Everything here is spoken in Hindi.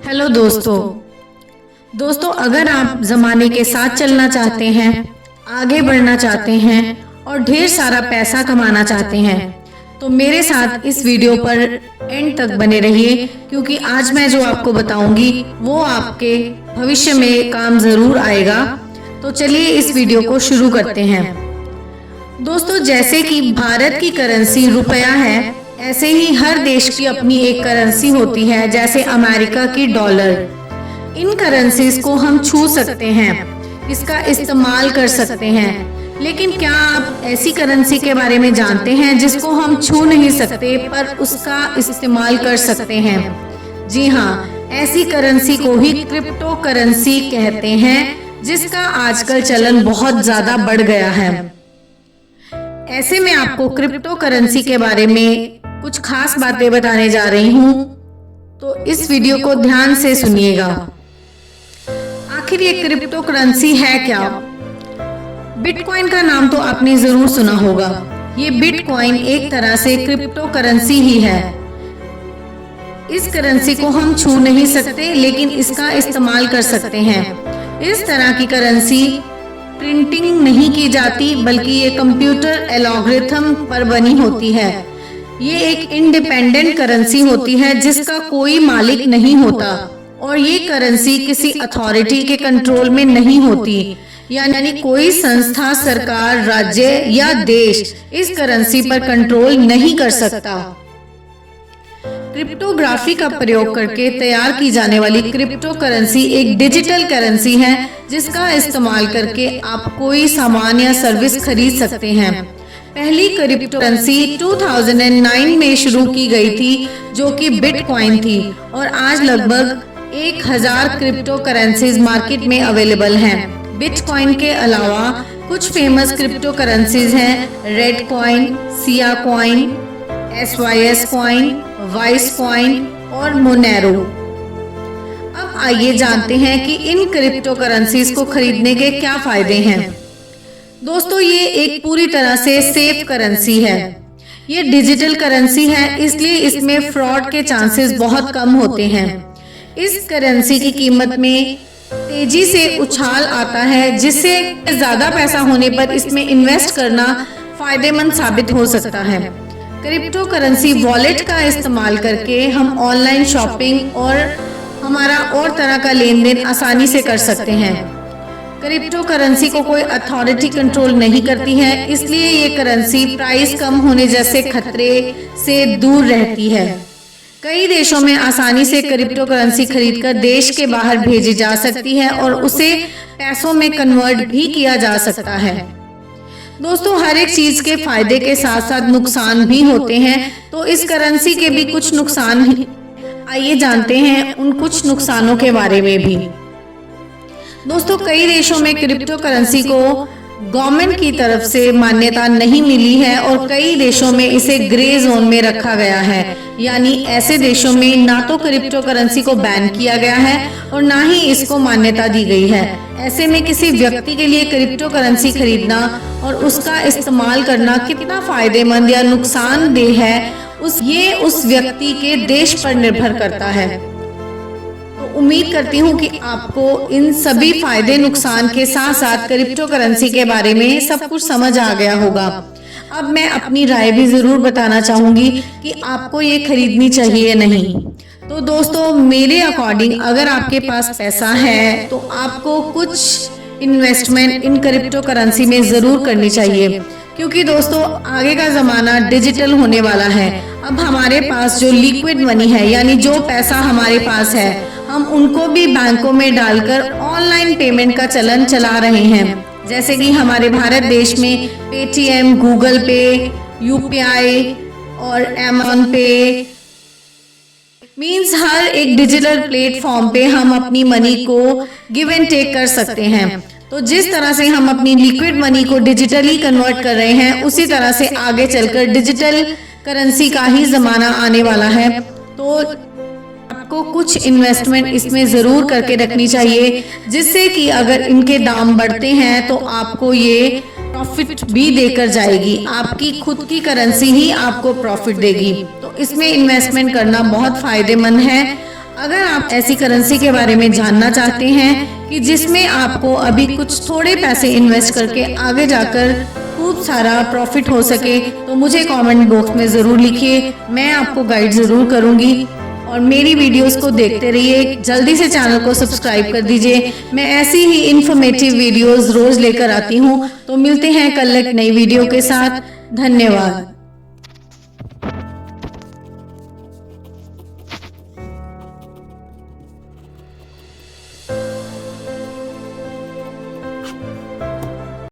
हेलो दोस्तों अगर आप ज़माने के साथ चलना चाहते हैं, आगे बढ़ना चाहते हैं और ढेर सारा पैसा कमाना चाहते हैं तो मेरे साथ इस वीडियो पर एंड तक बने रहिए, क्योंकि आज मैं जो आपको बताऊंगी वो आपके भविष्य में काम ज़रूर आएगा। तो चलिए इस वीडियो को शुरू करते हैं। दोस्तों, जैसे कि भारत की करेंसी रुपया है, ऐसे ही हर देश की अपनी एक करेंसी होती है, जैसे अमेरिका की डॉलर। इन करेंसीज को हम छू सकते हैं, इसका इस्तेमाल कर सकते हैं, लेकिन क्या आप ऐसी करेंसी के बारे में जानते हैं जिसको हम छू नहीं सकते पर उसका इस्तेमाल कर सकते हैं? जी हाँ, ऐसी करेंसी को ही क्रिप्टो करेंसी कहते हैं, जिसका आजकल चलन बहुत ज्यादा बढ़ गया है। ऐसे में आपको क्रिप्टो करेंसी के बारे में कुछ खास बातें बताने जा रही हूँ, तो इस वीडियो को ध्यान से सुनिएगा। आखिर ये क्रिप्टो करेंसी है क्या? बिटकॉइन का नाम तो आपने जरूर सुना होगा। ये बिटकॉइन एक तरह से क्रिप्टो करेंसी ही है। इस करेंसी को हम छू नहीं सकते, लेकिन इसका इस्तेमाल कर सकते हैं। इस तरह की करेंसी प्रिंटिंग नहीं की जाती, बल्कि ये कंप्यूटर एल्गोरिथम पर बनी होती है। ये एक इंडिपेंडेंट करेंसी होती है जिसका कोई मालिक नहीं होता, और ये करेंसी किसी अथॉरिटी के कंट्रोल में नहीं होती, यानी कोई संस्था, सरकार, राज्य या देश इस करेंसी पर कंट्रोल नहीं कर सकता। क्रिप्टोग्राफी का प्रयोग करके तैयार की जाने वाली क्रिप्टो करेंसी एक डिजिटल करेंसी है, जिसका इस्तेमाल करके आप कोई सामान या सर्विस खरीद सकते हैं। पहली क्रिप्टो करेंसी 2009 में शुरू की गई थी, जो कि बिटकॉइन थी, और आज लगभग 1000 क्रिप्टो करेंसीज मार्केट में अवेलेबल हैं। बिटकॉइन के अलावा कुछ फेमस क्रिप्टो करेंसीज हैं red coin, Siya coin, SYS coin, vice coin और मोनेरो। अब आइए जानते हैं कि इन क्रिप्टो करेंसीज को खरीदने के क्या फायदे हैं। दोस्तों, ये एक पूरी तरह से सेफ करेंसी है। ये डिजिटल करेंसी है, इसलिए इसमें फ्रॉड के चांसेस बहुत कम होते हैं। इस करेंसी की कीमत में तेजी से उछाल आता है, जिससे ज्यादा पैसा होने पर इसमें इन्वेस्ट करना फायदेमंद साबित हो सकता है। क्रिप्टो करेंसी वॉलेट का इस्तेमाल करके हम ऑनलाइन शॉपिंग और हमारा और तरह का लेन देन आसानी से कर सकते हैं। क्रिप्टो करेंसी को कोई अथॉरिटी कंट्रोल नहीं करती है, इसलिए ये करेंसी प्राइस कम होने जैसे खतरे से दूर रहती है। कई देशों में आसानी से क्रिप्टो करेंसी खरीदकर देश के बाहर भेजी जा सकती है और उसे पैसों में कन्वर्ट भी किया जा सकता है। दोस्तों, हर एक चीज के फायदे के साथ साथ नुकसान भी होते हैं, तो इस करेंसी के भी कुछ नुकसान हैं। आइए जानते हैं उन कुछ नुकसानों के बारे में भी। दोस्तों, कई देशों में क्रिप्टो करेंसी को गवर्नमेंट की तरफ से मान्यता नहीं मिली है, और कई देशों में इसे ग्रे जोन में रखा गया है, यानी ऐसे देशों में ना तो क्रिप्टो करेंसी को बैन किया गया है और ना ही इसको मान्यता दी गई है। ऐसे में किसी व्यक्ति के लिए क्रिप्टो करेंसी खरीदना और उसका इस्तेमाल करना कितना फायदेमंद या नुकसानदेह है, उस व्यक्ति के देश पर निर्भर करता है। तो उम्मीद करती हूँ कि आपको इन सभी फायदे नुकसान के साथ साथ क्रिप्टो करेंसी के बारे में सब कुछ समझ आ गया होगा। अब मैं अपनी राय भी जरूर बताना चाहूंगी कि आपको ये खरीदनी चाहिए या नहीं। तो दोस्तों, मेरे अकॉर्डिंग अगर आपके पास पैसा है तो आपको कुछ इन्वेस्टमेंट इन क्रिप्टो करेंसी में जरूर करनी चाहिए, क्योंकि दोस्तों आगे का जमाना डिजिटल होने वाला है। अब हमारे पास जो लिक्विड मनी है, यानी जो पैसा हमारे पास है, हम उनको भी बैंकों में डालकर ऑनलाइन पेमेंट का चलन चला रहे हैं। जैसे कि हमारे भारत देश में पेटीएम, गूगल पे, UPI और अमेज़न पे मींस हर एक डिजिटल प्लेटफॉर्म पे हम अपनी मनी को गिव एंड टेक कर सकते हैं। तो जिस तरह से हम अपनी लिक्विड मनी को डिजिटली कन्वर्ट कर रहे हैं, उसी तरह से आगे चलकर डिजिटल करेंसी का ही जमाना आने वाला है। तो आपको कुछ इन्वेस्टमेंट इसमें जरूर करके रखनी चाहिए, जिससे कि अगर इनके दाम बढ़ते हैं तो आपको ये प्रॉफिट भी देकर जाएगी। आपकी खुद की करेंसी ही आपको प्रॉफिट देगी, तो इसमें इन्वेस्टमेंट करना बहुत फायदेमंद है। अगर आप ऐसी करेंसी के बारे में जानना चाहते हैं कि जिसमें आपको अभी कुछ थोड़े पैसे इन्वेस्ट करके आगे जाकर खूब सारा प्रॉफिट हो सके, तो मुझे कमेंट बॉक्स में ज़रूर लिखिए, मैं आपको गाइड ज़रूर करूंगी। और मेरी वीडियोस को देखते रहिए, जल्दी से चैनल को सब्सक्राइब कर दीजिए। मैं ऐसी ही इन्फॉर्मेटिव वीडियोस रोज लेकर आती हूँ। तो मिलते हैं कल एक नई वीडियो के साथ। धन्यवाद।